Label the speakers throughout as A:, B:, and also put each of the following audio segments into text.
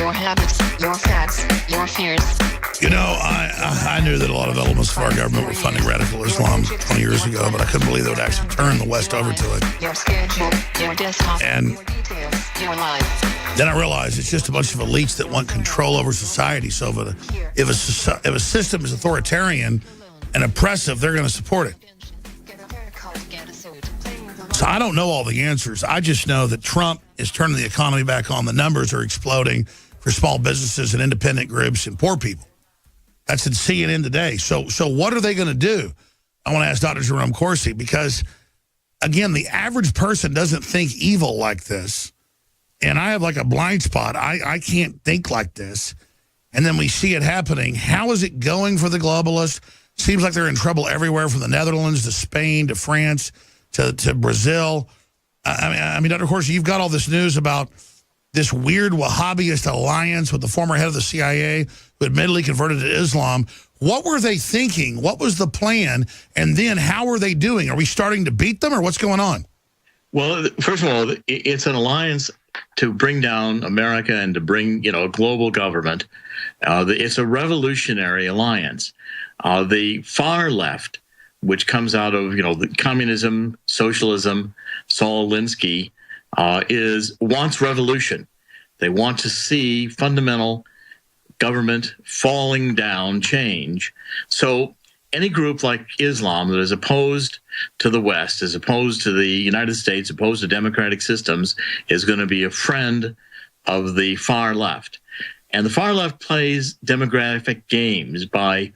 A: your habits, your facts, your fears.
B: You know, I knew that a lot of elements of our government were funding radical Islam 20 years ago, but I couldn't believe they would actually turn the West over to it.
A: Your schedule, your desktop,
B: And
A: your details, your life.
B: then I realized it's just a bunch of elites that want control over society. So if a system is authoritarian and oppressive, they're going to support it.
A: Get a haircut, get a suit.
B: So I don't know all the answers. I just know that Trump is turning the economy back on. The numbers are exploding for small businesses and independent groups and poor people. That's in CNN today. So what are they going to do? I want to ask Dr. Jerome Corsi because, again, the average person doesn't think evil like this. And I have like a blind spot. I can't think like this. And then we see it happening. How is it going for the globalists? Seems like they're in trouble everywhere from the Netherlands to Spain to France to Brazil. I mean, Dr. Corsi, you've got all this news about this weird Wahhabist alliance with the former head of the CIA who admittedly converted to Islam. What were they thinking? What was the plan? And then how are they doing? Are we starting to beat them or what's going on?
C: Well, first of all, it's an alliance to bring down America and to bring, a global government. It's a revolutionary alliance. The far left, which comes out of, the communism, socialism, Saul Alinsky, wants revolution. They want to see fundamental government falling down change. So any group like Islam that is opposed to the West, is opposed to the United States, opposed to democratic systems, is going to be a friend of the far left. And the far left plays demographic games by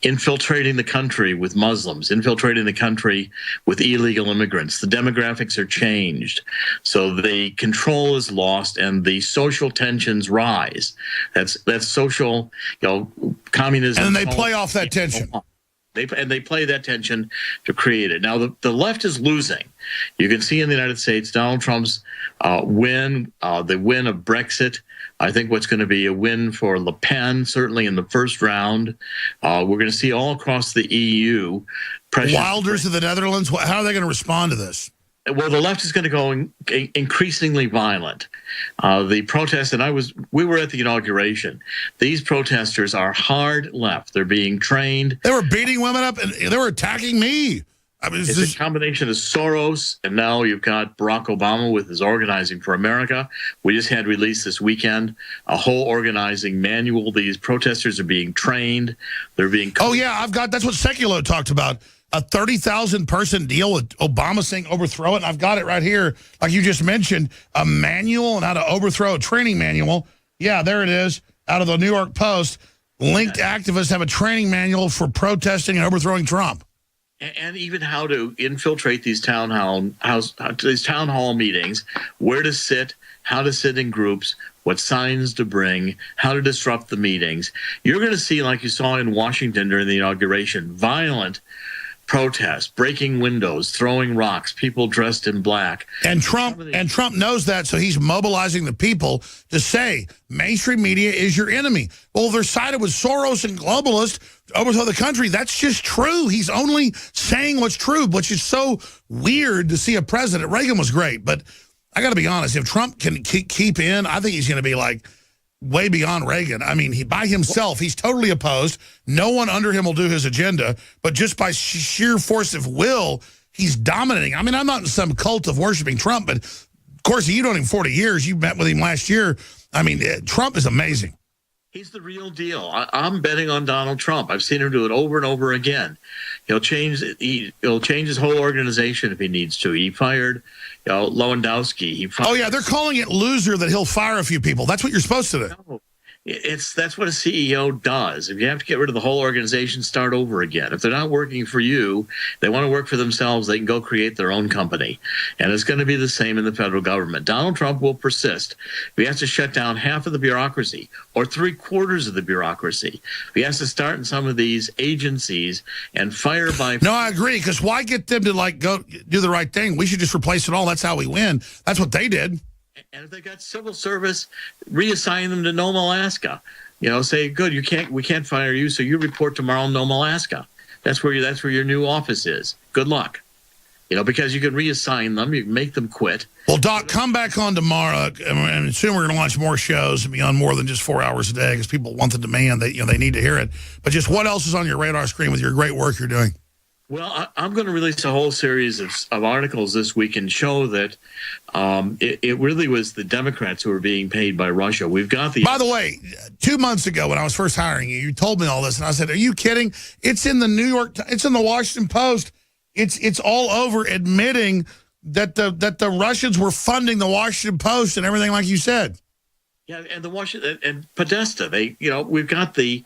C: infiltrating the country with Muslims, infiltrating the country with illegal immigrants. The demographics are changed. So the control is lost and the social tensions rise. That's social, communism.
B: And they play off that tension.
C: They play that tension to create it. Now, the left is losing. You can see in the United States, Donald Trump's win, the win of Brexit. I think what's going to be a win for Le Pen, certainly in the first round. We're going to see all across the EU.
B: Wilders of the Netherlands, how are they going to respond to this?
C: Well, the left is going to go increasingly violent. The protests, and we were at the inauguration. These protesters are hard left. They're being trained.
B: They were beating women up, and they were attacking me. I mean,
C: it's a combination of Soros, and now you've got Barack Obama with his Organizing for America. We just had released this weekend a whole organizing manual. These protesters are being trained. They're being.
B: Oh yeah, that's what Sekulow talked about. A 30,000 person deal with Obama saying overthrow it. And I've got it right here. Like you just mentioned, a manual on how to overthrow a training manual. Yeah, there it is. Out of the New York Post. Linked activists have a training manual for protesting and overthrowing Trump.
C: And even how to infiltrate these town hall meetings, where to sit, how to sit in groups, what signs to bring, how to disrupt the meetings. You're going to see, like you saw in Washington during the inauguration, violent protests, breaking windows, throwing rocks, people dressed in black.
B: And Trump knows that, so he's mobilizing the people to say mainstream media is your enemy. Well, they're sided with Soros and globalists to overthrow the country. That's just true. He's only saying what's true, which is so weird to see a president. Reagan was great, but I got to be honest, if Trump can keep in, I think he's going to be like way beyond Reagan. I mean, by himself, he's totally opposed. No one under him will do his agenda, but just by sheer force of will, he's dominating. I mean, I'm not in some cult of worshiping Trump, but of course, you know him 40 years. You met with him last year. I mean, Trump is amazing.
C: He's the real deal. I'm betting on Donald Trump. I've seen him do it over and over again. He'll change his whole organization if he needs to. He fired Lewandowski. Oh
B: yeah, they're calling it loser that he'll fire a few people. That's what you're supposed to do.
C: No, that's what a CEO does. If you have to get rid of the whole organization, start over again. If they're not working for you, they want to work for themselves, they can go create their own company. And it's going to be the same in the federal government. Donald Trump will persist. If he has to shut down half of the bureaucracy or 3/4 of the bureaucracy, if he has to start in some of these agencies and fire by...
B: No, I agree, because why get them to go do the right thing? We should just replace it all. That's how we win. That's what they did.
C: And if they got civil service, reassign them to Nome, Alaska. Say, good, we can't fire you, so you report tomorrow in Nome, Alaska. That's where your new office is. Good luck. because you can reassign them, you can make them quit.
B: Well, Doc, come back on tomorrow, and soon we're going to launch more shows and be on more than just 4 hours a day because people want the demand. They need to hear it. But just what else is on your radar screen with your great work you're doing?
C: Well, I'm going to release a whole series of articles this week and show that it really was the Democrats who were being paid by Russia. We've got the...
B: By the way, 2 months ago when I was first hiring you, you told me all this, and I said, are you kidding? It's in the New York... It's in the Washington Post. It's all over admitting that the Russians were funding the Washington Post and everything like you said.
C: Yeah, and the Washington and Podesta, we've got the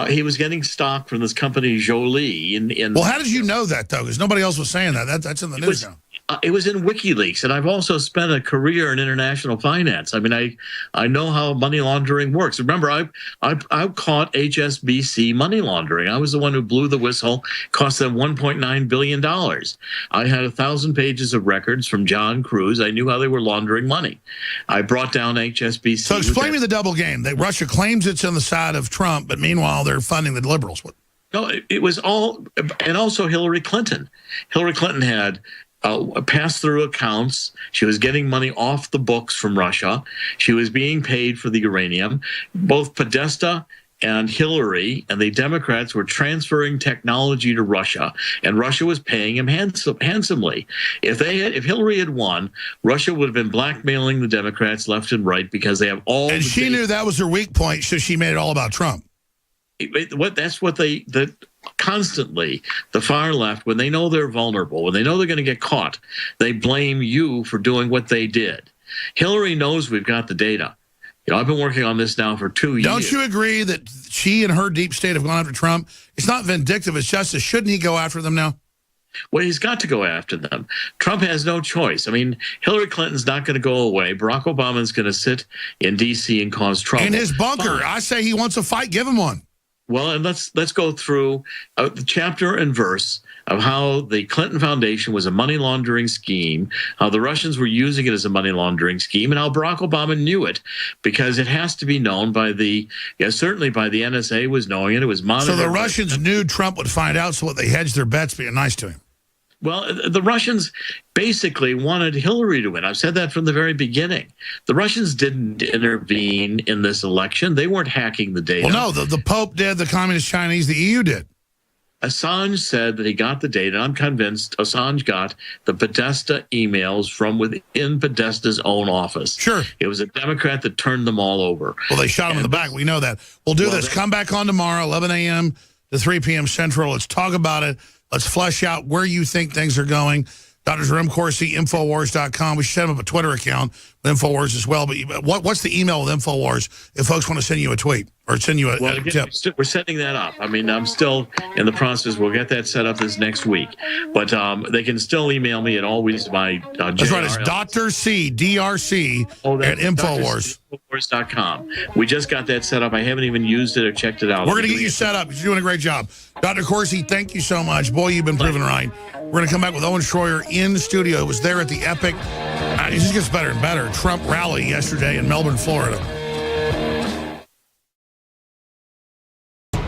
C: he was getting stock from this company Jolie in
B: Well, how did you know that though? Because nobody else was saying that. That's in the news now.
C: It was in WikiLeaks, and I've also spent a career in international finance. I mean, I know how money laundering works. Remember, I caught HSBC money laundering. I was the one who blew the whistle, cost them $1.9 billion. I had 1,000 pages of records from John Cruz. I knew how they were laundering money. I brought down HSBC.
B: So explain me the double game. Russia claims it's on the side of Trump, but meanwhile they're funding the liberals.
C: No, it was all, and also Hillary Clinton. Hillary Clinton had pass-through accounts. She was getting money off the books from Russia. She was being paid for the uranium. Both Podesta and Hillary and the Democrats were transferring technology to Russia, and Russia was paying him handsomely. If Hillary had won, Russia would have been blackmailing the Democrats left and right because they have all.
B: And she knew that was her weak point, so she made it all about Trump.
C: That's what constantly, the far left, when they know they're vulnerable, when they know they're going to get caught, they blame you for doing what they did. Hillary knows we've got the data. I've been working on this now for 2 years.
B: Don't you agree that she and her deep state have gone after Trump? It's not vindictive, it's justice. Shouldn't he go after them now?
C: Well, he's got to go after them. Trump has no choice. I mean, Hillary Clinton's not going to go away. Barack Obama's going to sit in D.C. and cause trouble.
B: In his bunker. I say he wants a fight. Give him one.
C: Well, and let's go through the chapter and verse of how the Clinton Foundation was a money laundering scheme, how the Russians were using it as a money laundering scheme, and how Barack Obama knew it, because it has to be known by certainly by the NSA was knowing it. It was monitored.
B: So the Russians knew Trump would find out, so what, they hedged their bets being nice to him.
C: Well, the Russians basically wanted Hillary to win. I've said that from the very beginning. The Russians didn't intervene in this election. They weren't hacking the data.
B: Well, no, the Pope did, the Communist Chinese, the EU did.
C: Assange said that he got the data. I'm convinced Assange got the Podesta emails from within Podesta's own office.
B: Sure.
C: It was a Democrat that turned them all over.
B: Well, they shot him in the back. We know that. We'll do this. Come back on tomorrow, 11 a.m. to 3 p.m. Central. Let's talk about it. Let's flesh out where you think things are going. Dr. Jerome Corsi, Infowars.com. We should set up a Twitter account with Infowars as well. But what's the email with Infowars if folks want to send you a tweet or send you a tip?
C: We're setting that up. I mean, I'm still in the process. We'll get that set up this next week. But they can still email me at always my
B: That's right. It's Dr. C, DRC at Infowars.
C: Infowars.com. We just got that set up. I haven't even used it or checked it out.
B: We're going to get you set up. You're doing a great job. Dr. Corsi, thank you so much. Boy, you've been proven right. We're going to come back with Owen Schroyer in studio. It was there at the epic, it just gets better and better, Trump rally yesterday in Melbourne, Florida.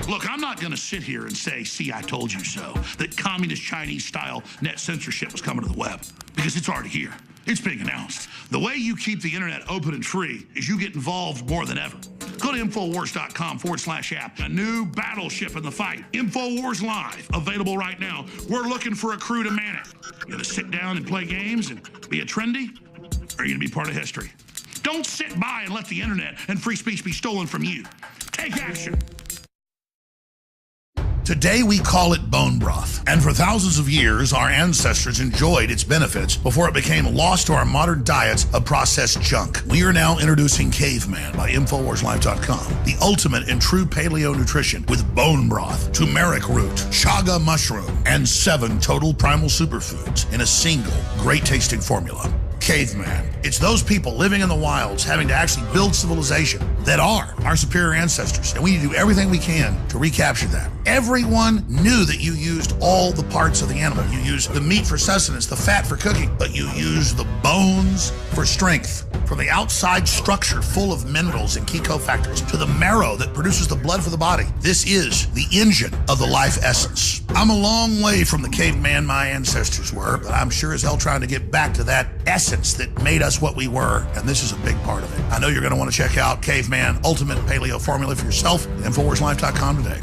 B: Look, I'm not going to sit here and say, see, I told you so, that communist Chinese-style net censorship was coming to the web, because it's already here. It's being announced. The way you keep the internet open and free is you get involved more than ever. Go to Infowars.com/app. A new battleship in the fight. Infowars Live, available right now. We're looking for a crew to man it. You going to sit down and play games and be a trendy? Or are you going to be part of history? Don't sit by and let the internet and free speech be stolen from you. Take action. Today we call it bone broth, and for thousands of years our ancestors enjoyed its benefits before it became lost to our modern diets of processed junk. We are now introducing Caveman by InfoWarsLive.com, the ultimate in true paleo nutrition with bone broth, turmeric root, chaga mushroom, and 7 total primal superfoods in a single great tasting formula. Caveman. It's those people living in the wilds having to actually build civilization that are our superior ancestors. And we need to do everything we can to recapture that. Everyone knew that you used all the parts of the animal. You used the meat for sustenance, the fat for cooking, but you used the bones for strength, From the outside structure full of minerals and key cofactors to the marrow that produces the blood for the body, this is the engine of the life essence. I'm a long way from the caveman my ancestors were, but I'm sure as hell trying to get back to that essence that made us what we were, and this is a big part of it. I know you're going to want to check out Caveman Ultimate Paleo Formula for yourself at InfoWarsLife.com today.